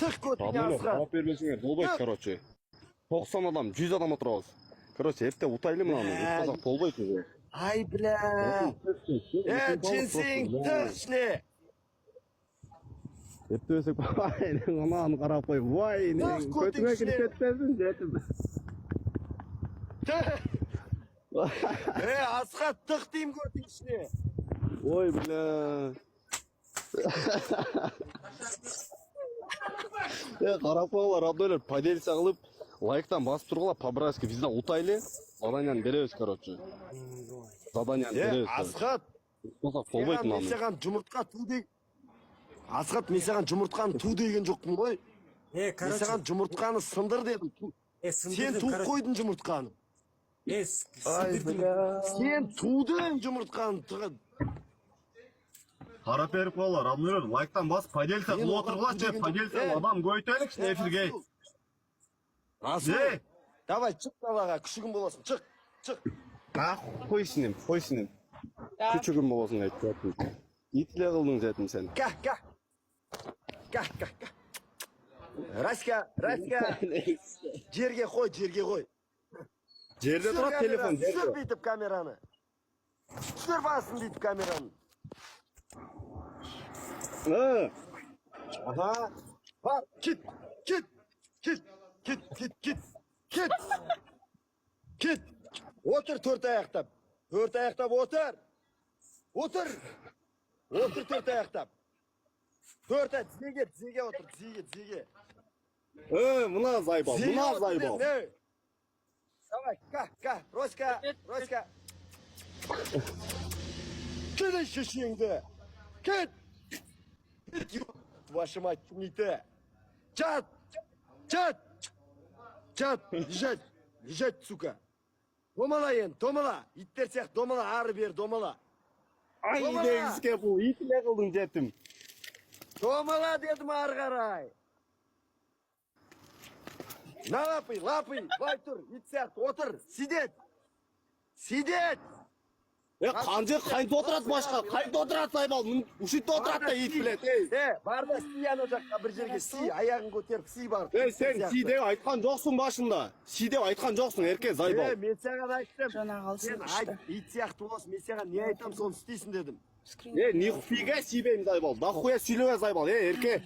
Тық көтіне Радмилер, асыға. жауап бермесіңер болбайды, короче. 90 адам, 100 адам отырабыз. Короче, ерте утайлы мынаны, ұтпасақ болбайды уже. Ай, бля. Ченсең, тық ішіне. Ерте өсек, вай, ананы қарап қой, вай, көтіңе кіріп кетпесін, жетім. Тық. Асыға тық дейм көтің ішіне. Ой, бля. Қарап қойғыла, Радмилер, поделиться қылып, лайктан басып тұрғыла, по-братски визна утайлы, заданияны береміз, короче. Заданияны береміз. Асығат. Ұтпасақ болбайды Мен мынаны. саған жұмыртқа ту деген. Асығат, мен саған жұмыртқаны ту деген жоқпын ғой. Мен саған жұмыртқаны сындыр дедім. Сен ту қойдың жұмыртқаны. Сен тудың жұмыртқаны. Қарап беріп қойғыла, Радмилер, лайктан басып, поделиться қылып отырғыла, поделиться адам көйтелік, эфирге. Асығат. Давай, чық далаға, күшігін боласың, чық. Қой сінем. Күшігін боласың, айтып. Итле қылдың жетім сен. Ка. Раська. Жерге қой. Жерде тұрады телефон, Түсір жерде. бүйтіп камераны. Түсір басын бүйтіп камераны. Ага. Кет. Отыр төрт аяқтап. Отыр төрт аяқтап. Тізеге отыр, тізеге. Мына зайбал. Давай, Роська. Кедай шешеңді. Кет. Ваша мать, чумниты. Чат. Лежать, сука. Домала. Иттер сияқты домала, ары бер домала. Ай, негізге бұл, итле қылдың жетім. Домала дедім ары қарай. На лапай, бай тұр, ит сияқты, отыр, сидет. Қанжы қайынты отырады башқа, қайынты отырады сайбал, ұшытты отырады да ит білет. Бар да си ана жаққа бір жерге си, аяғын көтеріп си бар. Сен си деп айтқан жоқсың башында. Си деп айтқан жоқсың, ерке зайбал. Мен саған айттым. Жаңа қалсын Сен айт, ит сияқты болсын, мен саған не айтам, соны істейсің дедім. Нихуя си бейм зайбал, нахуя сөйлеме зайбал, ерке.